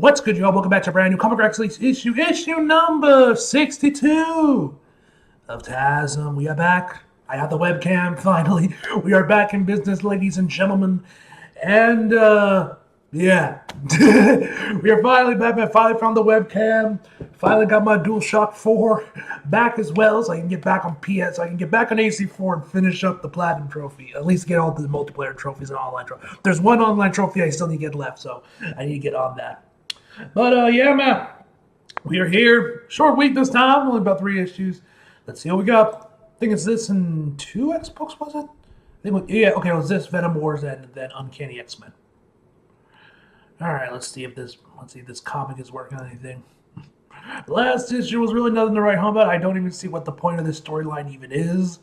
What's good, y'all? Welcome back to a brand new Comic Atleast issue number 62 of TASM. We are back. I have the webcam, finally. We are back in business, ladies and gentlemen. And, yeah. We are finally back. I finally found the webcam. Finally got my DualShock 4 back as well, so I can get back on PS, so I can get back on AC4 and finish up the Platinum Trophy. At least get all the multiplayer trophies and online trophies. There's one online trophy I still need to get left, so I need to get on that. But, yeah, man, we are here. Short week this time, only about 3 issues. Let's see what we got. I think it's this and 2 X-Books, was it? It was this, Venom Wars, and then Uncanny X-Men. All right, let's see if this comic is working on anything. The last issue was really nothing to write home about. I don't even see what the point of this storyline even is.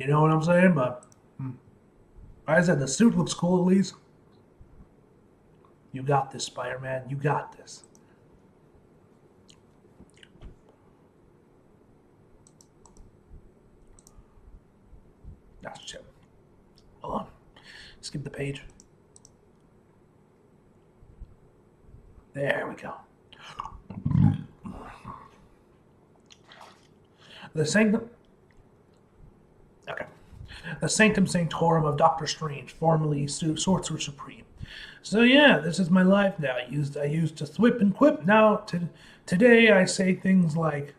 You know what I'm saying? But, like I said, the suit looks cool at least. You got this, Spider-Man. You got this. That's shit. Hold on. Skip the page. There we go. The Sanctum. Okay. The Sanctum Sanctorum of Doctor Strange, formerly Sorcerer Supreme. So yeah, this is my life now. I used to thwip and quip. Now today I say things like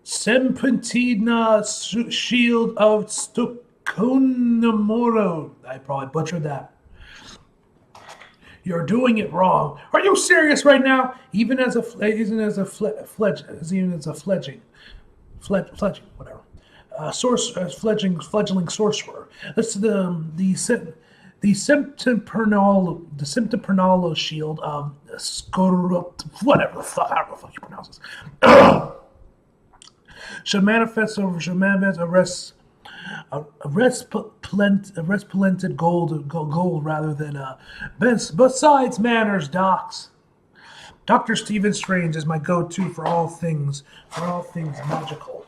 Sempentina Shield of Stukunamoro. I probably butchered that. You're doing it wrong. Are you serious right now? Even as a fledgling, whatever. Fledgling sorcerer. That's the Symptopernalo shield of whatever the fuck, I don't know if you pronounce this. should manifest a resplendent gold rather than besides manners, docs. Dr. Stephen Strange is my go-to for all things magical.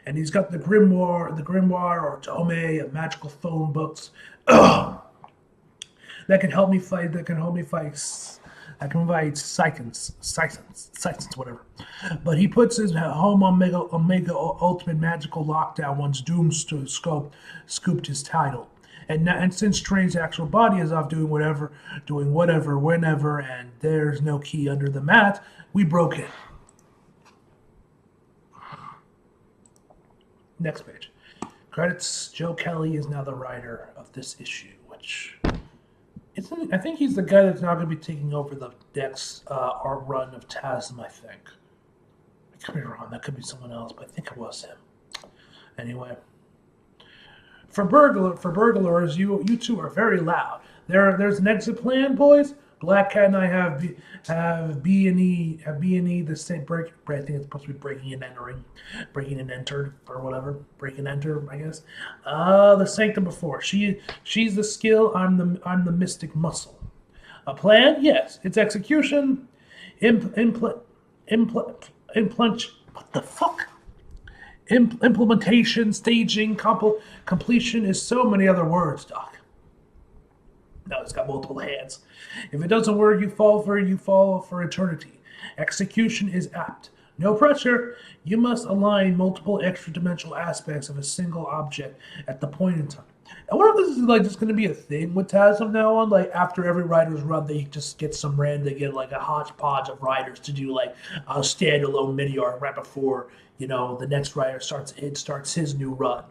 And he's got the grimoire or tome of magical phone books that can help me fight. That can provide psychons, whatever. But he puts his home Omega Ultimate Magical Lockdown once Doom scooped his title. And since Strange's actual body is off doing whatever, whenever, and there's no key under the mat, we broke it. Next page. Credits. Joe Kelly is now the writer of this issue, which I think he's the guy that's now going to be taking over the next art run of TASM, I think. I could be wrong. That could be someone else, but I think it was him. Anyway. For burglars, you two are very loud. There's an exit plan, boys. Black Cat and I have B&E the same break. I think it's supposed to be breaking and entered or whatever. Break and enter, I guess. The Sanctum before. She's the skill. I'm the mystic muscle. A plan? Yes. Its execution. What the fuck? Implementation, staging, completion is so many other words, Doc. No, it's got multiple hands. If it doesn't work, you fall for eternity. Execution is apt. No pressure. You must align multiple extra-dimensional aspects of a single object at the point in time. I wonder if this is just going to be a thing with TASM now on. After every writer's run, they just get they get a hodgepodge of writers to do a standalone mini arc right before the next writer starts his new run.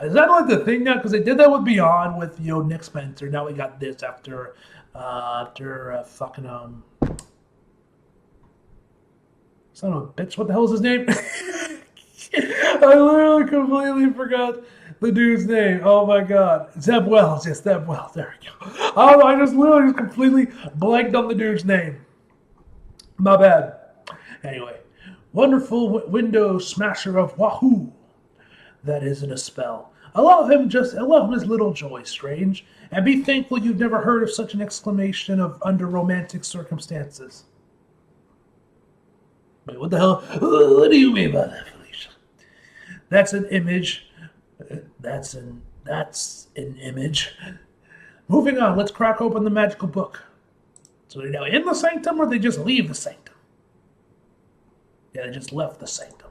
Is that the thing now? Because they did that with Beyond with Nick Spencer. Now we got this after fucking son of a bitch. What the hell is his name? I literally completely forgot the dude's name. Oh my god, Zeb Wells. Yes, Zeb Wells. There we go. Oh, I just literally completely blanked on the dude's name. My bad. Anyway, wonderful window smasher of Wahoo. That isn't a spell. Allow him his little joy, Strange, and be thankful you've never heard of such an exclamation of under romantic circumstances. Wait, what the hell? What do you mean by that, Felicia? That's an image That's an image. Moving on, let's crack open the magical book. So they're now in the sanctum, or they just leave the sanctum? Yeah, they just left the sanctum.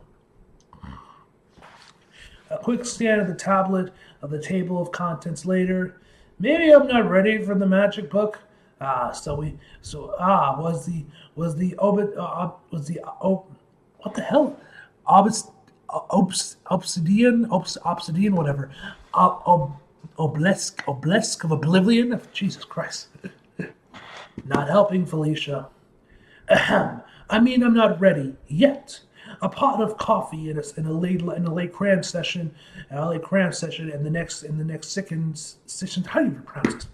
A quick scan of the tablet of the table of contents later. Maybe I'm not ready for the magic book. Was what the hell? Obsidian, whatever. Obelisk of Oblivion. Jesus Christ. Not helping, Felicia. Ahem. I mean, I'm not ready yet. A pot of coffee in a late cram session, and the next session. How do you pronounce it?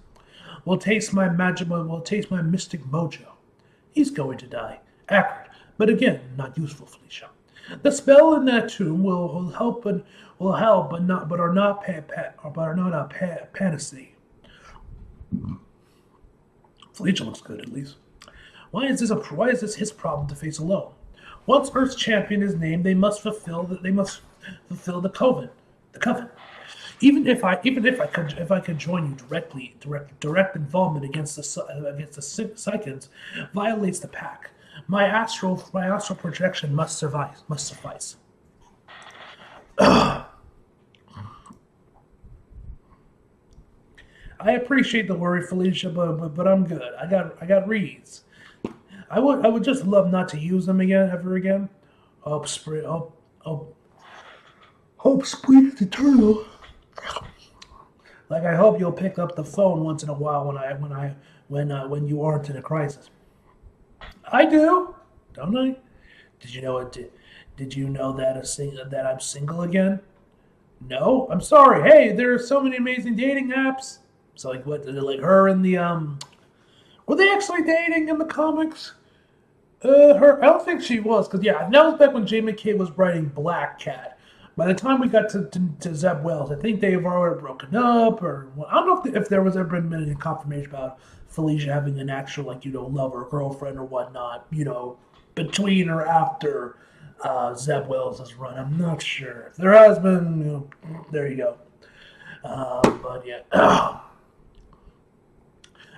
Will taste my mystic mojo. He's going to die. Accurate, but again, not useful, Felicia. The spell in that tomb will help, but are not a panacea. Felicia looks good, at least. Why is this his problem to face alone? Once Earth's champion is named, they must fulfill the coven. The coven. Even if I could join you directly, direct involvement against the Psychons violates the pact. My astral projection must suffice. I appreciate the worry, Felicia, but I'm good. I got reads. I would just love not to use them ever again. Hope springs eternal. Like I hope you'll pick up the phone once in a while when you aren't in a crisis. I do, don't I? Did you know it? Did you know that I'm single again? No, I'm sorry. Hey, there are so many amazing dating apps. So like her and the were they actually dating in the comics? I don't think she was, because that was back when J. McKay was writing Black Cat. By the time we got to Zeb Wells, I think they've already broken up, or I don't know if there was ever been any confirmation about Felicia having an actual lover or girlfriend or whatnot, between or after Zeb Wells' run. I'm not sure. If there has been, there you go. But yeah.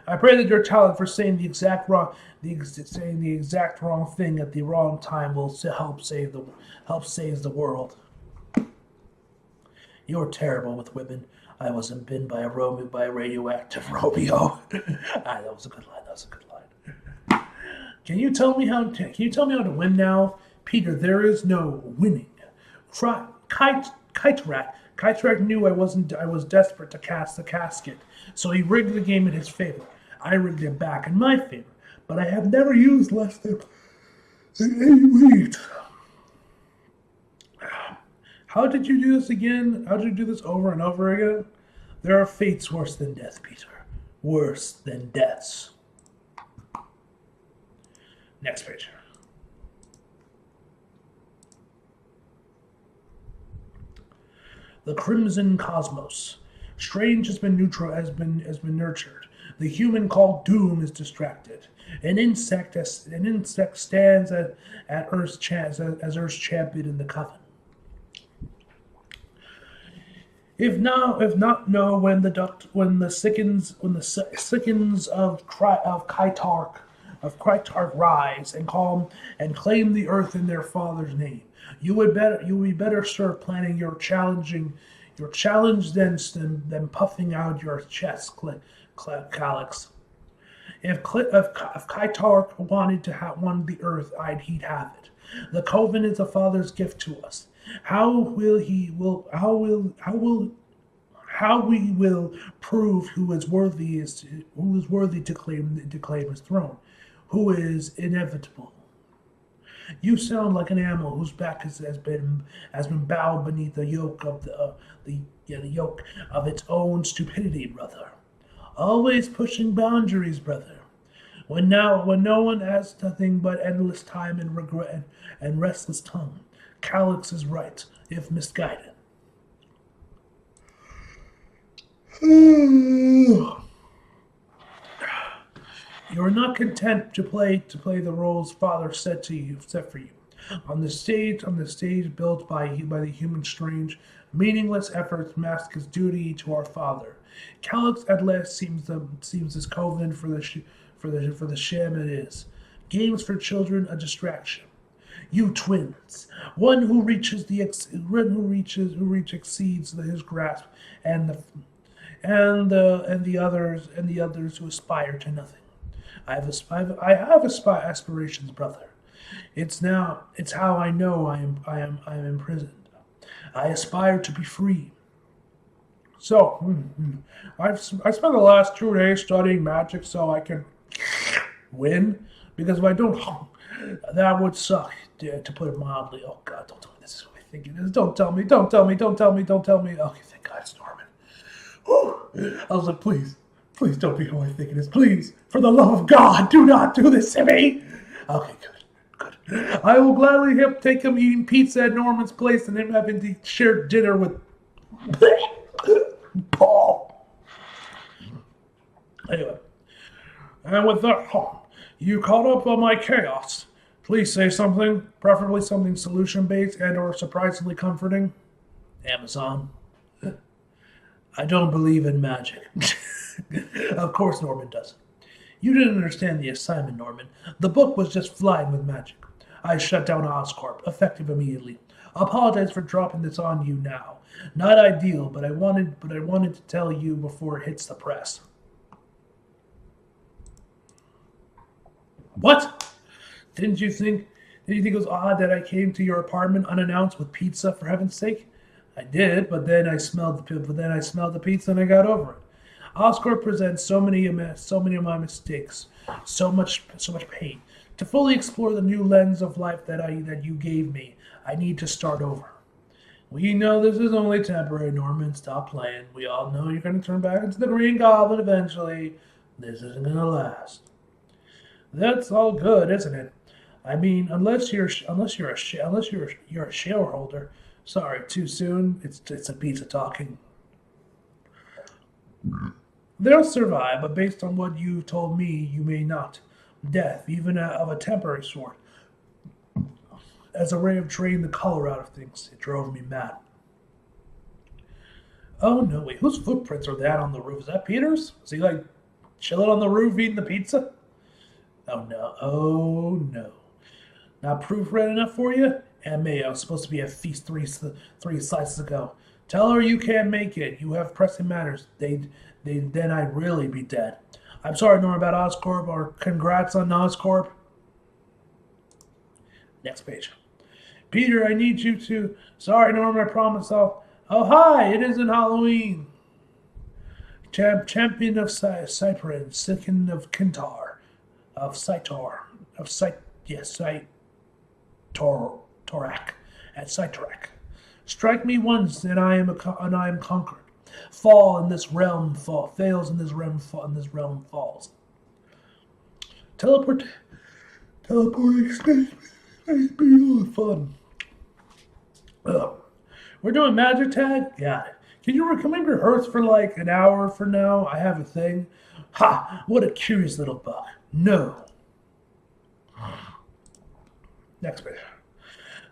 I pray that your talent for saying the exact wrong thing at the wrong time will help save the world. You're terrible with women. I wasn't bitten by a radioactive Romeo. That was a good line. Can you tell me how to win now, Peter? There is no winning. Kite Rat knew I was desperate to cast the casket, so he rigged the game in his favor. I rigged it back in my favor, but I have never used less than 8 weeks. How did you do this again? How did you do this over and over again? There are fates worse than death, Peter. Worse than deaths. Next page. The Crimson Cosmos. Strange has been nurtured. The human called Doom is distracted. An insect stands at Earth's champion in the coven. If not know when the sickens of Krytark rise and claim the earth in their father's name, you would be better served planning your challenge than puffing out your chest, Calyx. If Krytark wanted the earth, he'd have it. The coven is the father's gift to us. How we will prove who is worthy to claim his throne, who is inevitable. You sound like an animal whose back has been bowed beneath the yoke of its own stupidity, brother. Always pushing boundaries, brother. When no one has nothing but endless time and regret and restless tongue. Calyx is right, if misguided. You are not content to play the roles Father set for you. On the stage built by the human strange, meaningless efforts mask his duty to our Father. Calyx at last seems this covenant for the sham it is. Games for children a distraction. You twins, one who exceeds his grasp, and the others who aspire to nothing. I have aspirations, brother. It's how I know I am imprisoned. I aspire to be free. So, I spent the last 2 days studying magic so I can win. Because if I don't, that would suck, to put it mildly. Oh God, don't tell me this is what I think it is. Don't tell me. Okay, thank God it's Norman. Whew. I was like, please don't be who I think it is. Please, for the love of God, do not do this to me. Okay, good. I will gladly take him eating pizza at Norman's place and him having to share dinner with Paul. Anyway, and with that, you caught up on my chaos. Please say something, preferably something solution-based and or surprisingly comforting. Amazon. I don't believe in magic. Of course Norman doesn't. You didn't understand the assignment, Norman. The book was just flying with magic. I shut down Oscorp, effective immediately. Apologize for dropping this on you now. Not ideal, but I wanted to tell you before it hits the press. What? Didn't you think it was odd that I came to your apartment unannounced with pizza, for heaven's sake? I did, but then I smelled the pizza and I got over it. Oscorp presents so many of my mistakes, so much pain. To fully explore the new lens of life that you gave me, I need to start over. We know this is only temporary, Norman. Stop playing. We all know you're going to turn back into the Green Goblin eventually. This isn't going to last. That's all good, isn't it? I mean, unless you're a shareholder. Sorry, too soon. It's a pizza talking. They'll survive, but based on what you told me, you may not. Death, even of a temporary sort. As a way of draining the color out of things, it drove me mad. Oh no, wait, whose footprints are that on the roof? Is that Peter's? Is he like chilling on the roof eating the pizza? Oh no. Not proof red enough for you? And Mayo, supposed to be at feast three slices ago. Tell her you can't make it. You have pressing matters. Then I'd really be dead. I'm sorry, Norm, about Oscorp, or congrats on Oscorp. Next page. Peter, I need you to... Sorry, Norm, I promise I'll... Oh, hi, it isn't Halloween. Champion of Cyprin, Sikin of Kintar, of Cytor, of Torak, at Cytorak. Strike me once, and I am conquered. Fails in this realm, falls. Teleporting space makes me fun. We're doing magic tag? Got it. Can we rehearse for like an hour for now? I have a thing. Ha! What a curious little bug. No. Next page.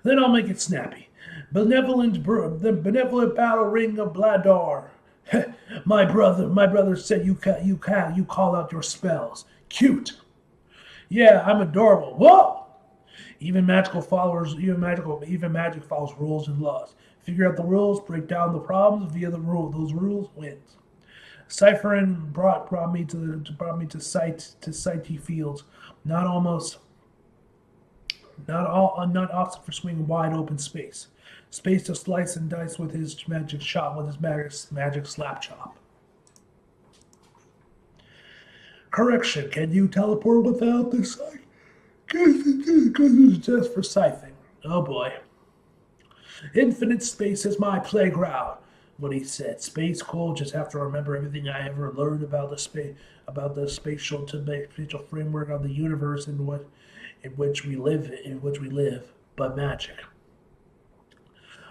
Then I'll make it snappy. The benevolent battle ring of Bladar. My brother said you call out your spells. Cute. Yeah, I'm adorable. Whoa! Even magic follows rules and laws. Figure out the rules, break down the problems via the rule. Those rules wins. Ciphering brought me to Sighty Fields. Not awesome for swinging wide open space. Space to slice and dice with his magic slap chop. Correction, can you teleport without the sight? Because it's just for scything. Oh boy. Infinite space is my playground. What he said. Space cool, just have to remember everything I ever learned about the spatial framework of the universe in which we live, but magic.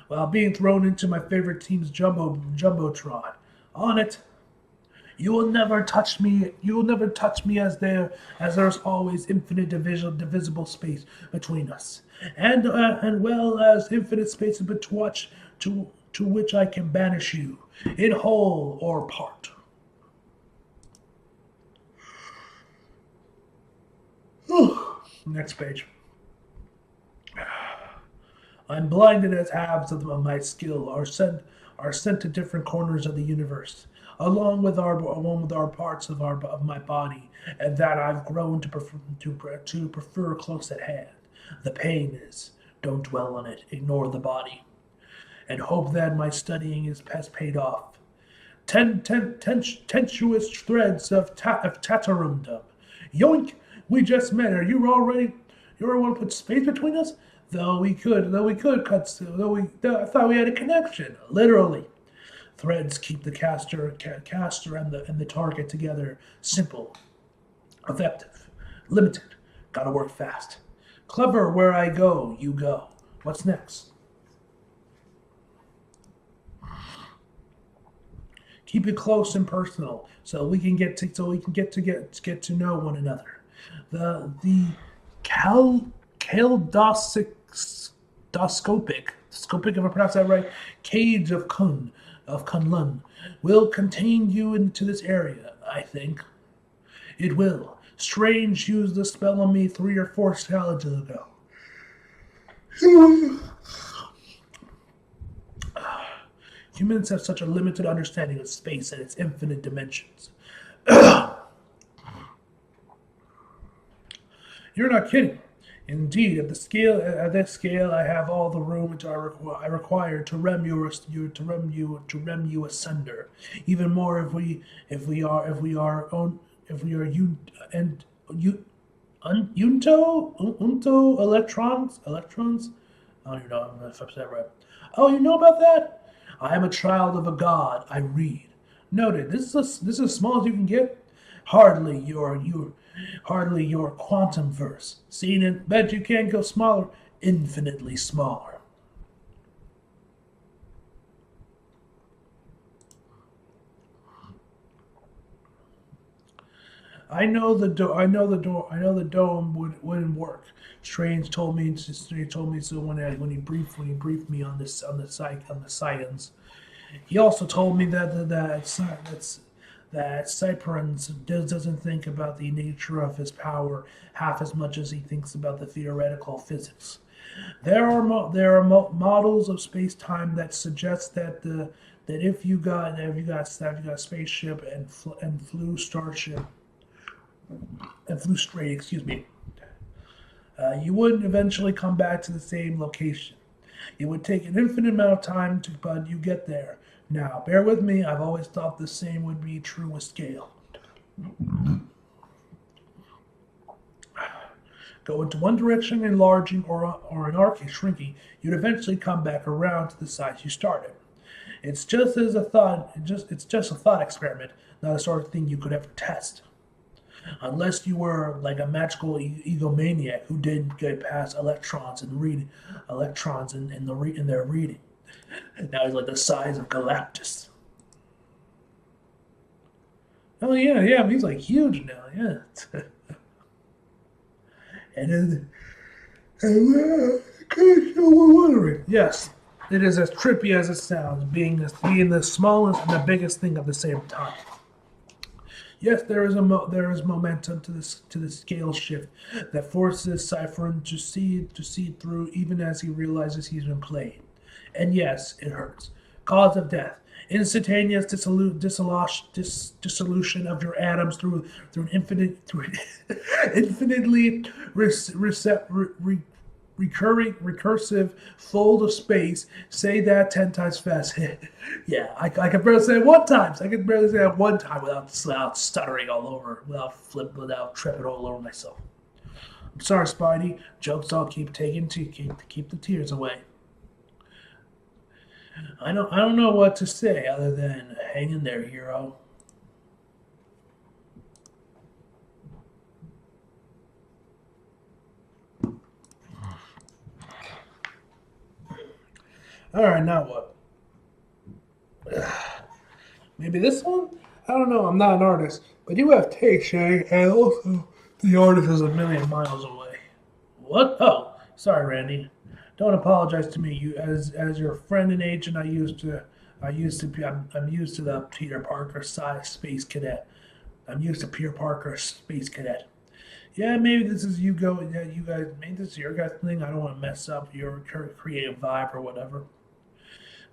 While being thrown into my favorite team's jumbotron. On it. You will never touch me. You will never touch me, as there's always infinite divisible space between us, and well as infinite space to which I can banish you, in whole or part. Next page. I'm blinded as halves of my skill are sent to different corners of the universe, along with our parts of my body, and that I've grown to prefer close at hand. The pain is. Don't dwell on it. Ignore the body, and hope that my studying has paid off. Tensuous threads of tatarumdom. Yoink! We just met. Are you already? You already want to put space between us? Though we could cut. I thought we had a connection. Literally, threads keep the caster and the target together. Simple, effective, limited. Gotta work fast. Clever. Where I go, you go. What's next? Keep it close and personal, so we can get to know one another. The kaleidoscopic, if I pronounce that right, cage of Kunlun will contain you into this area, I think. It will. Strange used the spell on me 3 or 4 challenges ago. Humans have such a limited understanding of space and its infinite dimensions. You're not kidding. Indeed, at this scale, I have all the room which I require to rem you asunder. Even more if we are unto electrons. I don't even know if I said that right. Oh, you know about that? I am a child of a god. I read. Noted. This is as small as you can get. Hardly your quantum verse. Seen it? Bet you can't go smaller. Infinitely smaller. I know the dome wouldn't work. Strange told me so when he briefed me on the science. He also told me that Cyprian's doesn't think about the nature of his power half as much as he thinks about the theoretical physics. There are models of space-time that suggest that if you got a spaceship and flew straight, you wouldn't eventually come back to the same location. It would take an infinite amount of time but you get there. Now, bear with me, I've always thought the same would be true with scale. Go into one direction, enlarging, or in our case, shrinking, you'd eventually come back around to the size you started. It's just a thought experiment, not a sort of thing you could ever test. Unless you were like a magical egomaniac who didn't get past electrons in their reading. Now he's like the size of Galactus. Oh yeah, he's like huge now, yeah. and we're wondering, yes, it is as trippy as it sounds, being the smallest and the biggest thing at the same time. Yes, there is momentum to the scale shift that forces Cypherin to see through, even as he realizes he's been played. And yes, it hurts. Cause of death: instantaneous dissolution of your atoms through an infinitely recursive fold of space. Say that 10 times fast. Yeah, I can barely say it one time. I can barely say it one time without stuttering all over, without tripping all over myself. I'm sorry, Spidey. Jokes I'll keep taking to keep the tears away. I don't know what to say other than hang in there, hero. All right, now what? Maybe this one? I don't know, I'm not an artist, but you have taste, Shay, and also the artist is a million miles away. What? Oh, sorry, Randy. Don't apologize to me. You, as your friend and agent, I used to be. I'm used to the Peter Parker size space cadet. I'm used to Peter Parker space cadet. Yeah, maybe this is you go. Yeah, you guys. Maybe this is your guys' thing. I don't want to mess up your creative vibe or whatever.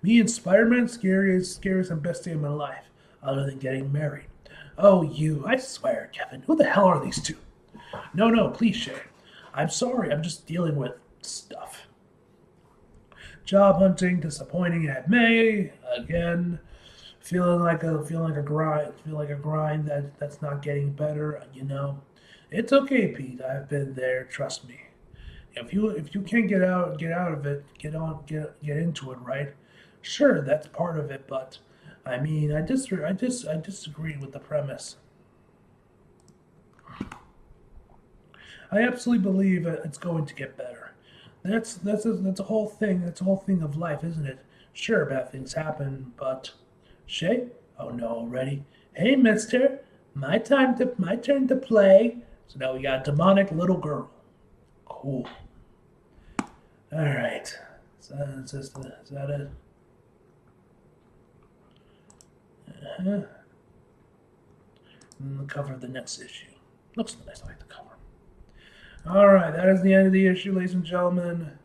Me and Spider-Man, scariest and best day of my life, other than getting married. Oh, you! I swear, Kevin. Who the hell are these two? No, no, please, Shay. I'm sorry. I'm just dealing with stuff. Job hunting, disappointing at May again. Feel like a grind that's not getting better. You know, it's okay, Pete. I've been there. Trust me. If you can't get out of it, get into it, right? Sure, that's part of it, but I mean, I disagree with the premise. I absolutely believe it's going to get better. That's a whole thing. That's a whole thing of life, isn't it? Sure, bad things happen, but Shay? Oh no, already. Hey, Mister, my turn to play. So now we got a demonic little girl. Cool. All right. Is that it? Uh-huh. And the cover of the next issue. Looks nice. I like the cover. All right, that is the end of the issue, ladies and gentlemen.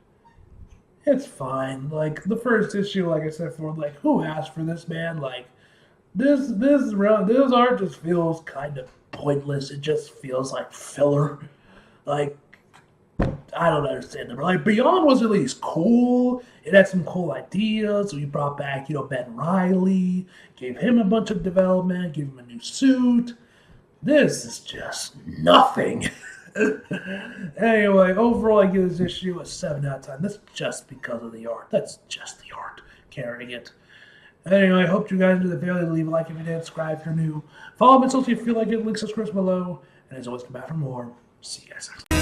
It's fine. Like the first issue, like I said before, like who asked for this, man? Like this art just feels kind of pointless. It just feels like filler. Like I don't understand it. Like Beyond was at least cool. It had some cool ideas. So we brought back, Ben Riley, gave him a bunch of development, gave him a new suit. This is just nothing. Anyway, overall, I give this issue a 7 out of 10. That's just because of the art. That's just the art carrying it. Anyway, I hope you guys enjoyed the video. Leave a like if you did, subscribe if you're new. Follow me on social if you feel like it. Link subscribe below. And as always, come back for more. See you guys next time.